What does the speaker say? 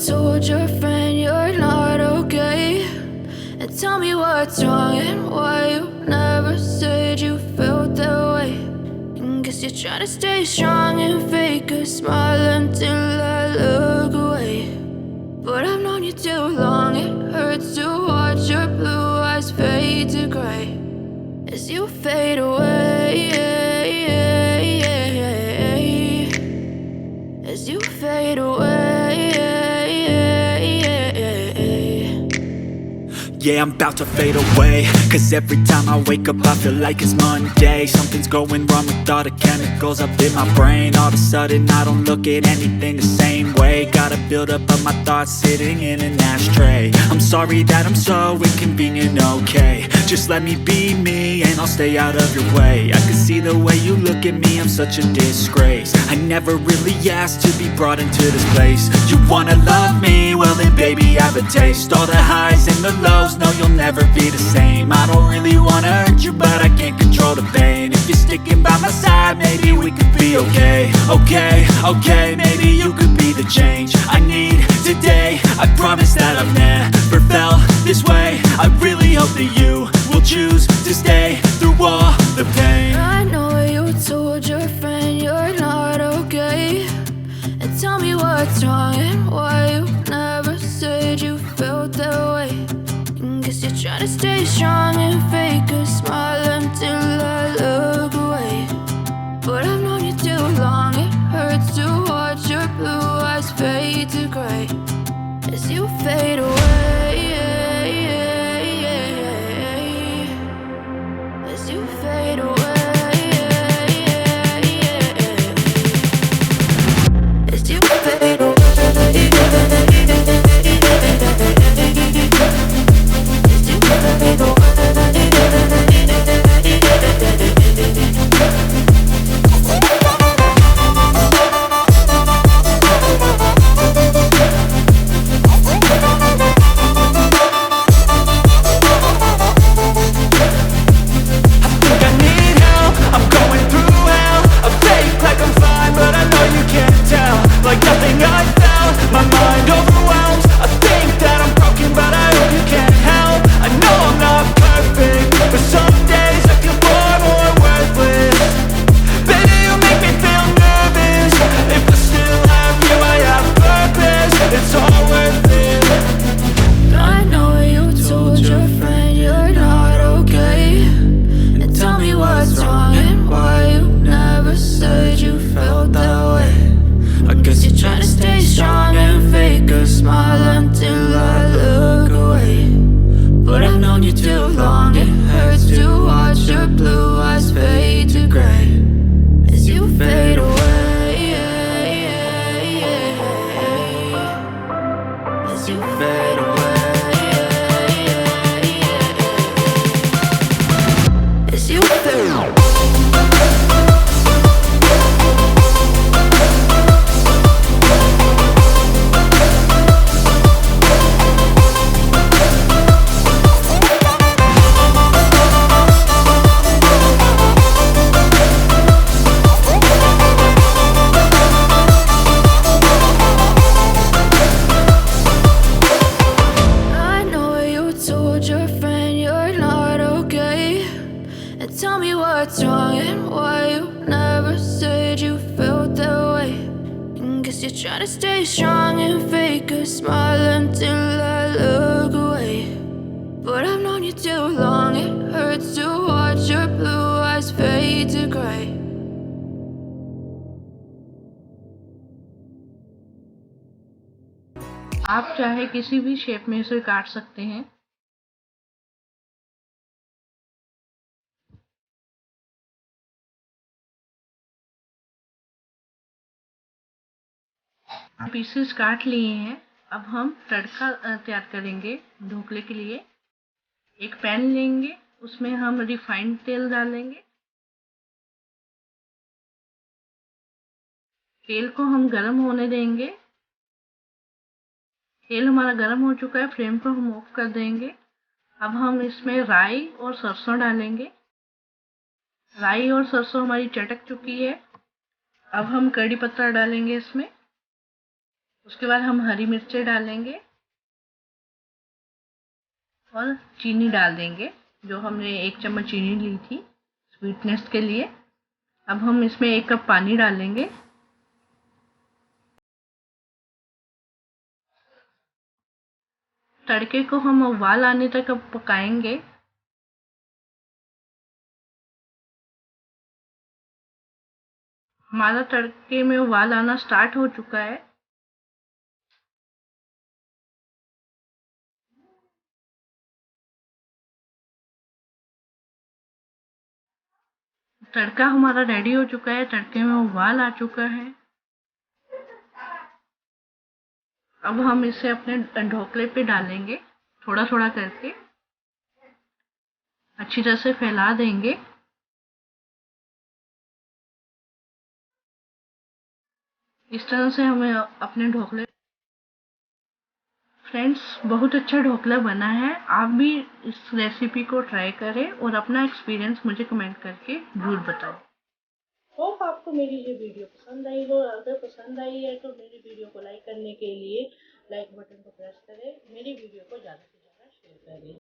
told your friend you're not okay, and tell me what's wrong and why you never said you felt that way. And guess you're trying to stay strong and fake a smile until I look away. But I've known you too long, it hurts to watch your blue eyes fade to gray as you fade away, as you fade away. Yeah, I'm about to fade away, cause every time I wake up I feel like it's Monday. Something's going wrong with all the chemicals up in my brain. All of a sudden I don't look at anything the same way. Gotta build up of my thoughts sitting in an ashtray. I'm sorry that I'm so inconvenient, okay. Just let me be me and I'll stay out of your way. I can see the way you look at me, I'm such a disgrace. I never really asked to be brought into this place. You wanna love me? Well then baby I have a taste. All the highs and the lows, no you'll never be the same. I don't really wanna hurt you but I can't control the pain. If you're sticking by my side maybe we could be okay. Okay, maybe you could be the change I need today. I promise that I've never felt this way. I really hope that you will choose to stay through all the pain. I know you told your friend you're not okay, and tell me what's wrong and why you never said you felt that way. And guess you're trying to stay strong and fake a smile until I look away. But I've known you too long, it hurts to watch your blue eyes fade to gray as you fade away, as you fade away, as you fade away. Try to stay strong and fake a smile until I look away. But I've known you too long, it hurts to watch your blue eyes fade to gray. आप चाहे किसी भी shape में इसे काट सकते हैं। Pieces काट लिए हैं। अब हम तड़का तैयार करेंगे ढोकले के लिए। एक पैन लेंगे, उसमें हम रिफाइंड तेल डालेंगे। तेल को हम गरम होने देंगे। तेल हमारा गरम हो चुका है, फ्लेम को हम ऑफ कर देंगे। अब हम इसमें राई और सरसों डालेंगे। राई और सरसों हमारी चटक चुकी है। अब हम कड़ी पत्ता डालेंगे इसमें। उसके बाद हम हरी मिर्चें डालेंगे और चीनी डाल देंगे। जो हमने 1 चम्मच चीनी ली थी स्वीटनेस के लिए। अब हम इसमें 1 कप पानी डालेंगे। तड़के को हम उबाल आने तक अब पकाएंगे। हमारा तड़के में उबाल आना स्टार्ट हो चुका है। तड़का हमारा रेडी हो चुका है, तड़के में उबाल आ चुका है। अब हम इसे अपने ढोकले पे डालेंगे, थोड़ा थोड़ा करके अच्छी तरह से फैला देंगे। इस तरह से हमें अपने ढोकले। फ्रेंड्स, बहुत अच्छा ढोकला बना है। आप भी इस रेसिपी को ट्राई करें और अपना एक्सपीरियंस मुझे कमेंट करके जरूर बताएं। होप आपको मेरी ये वीडियो पसंद आई हो। अगर पसंद आई है तो मेरी वीडियो को लाइक करने के लिए लाइक बटन को प्रेस करें। मेरी वीडियो को ज़्यादा से ज़्यादा शेयर करें।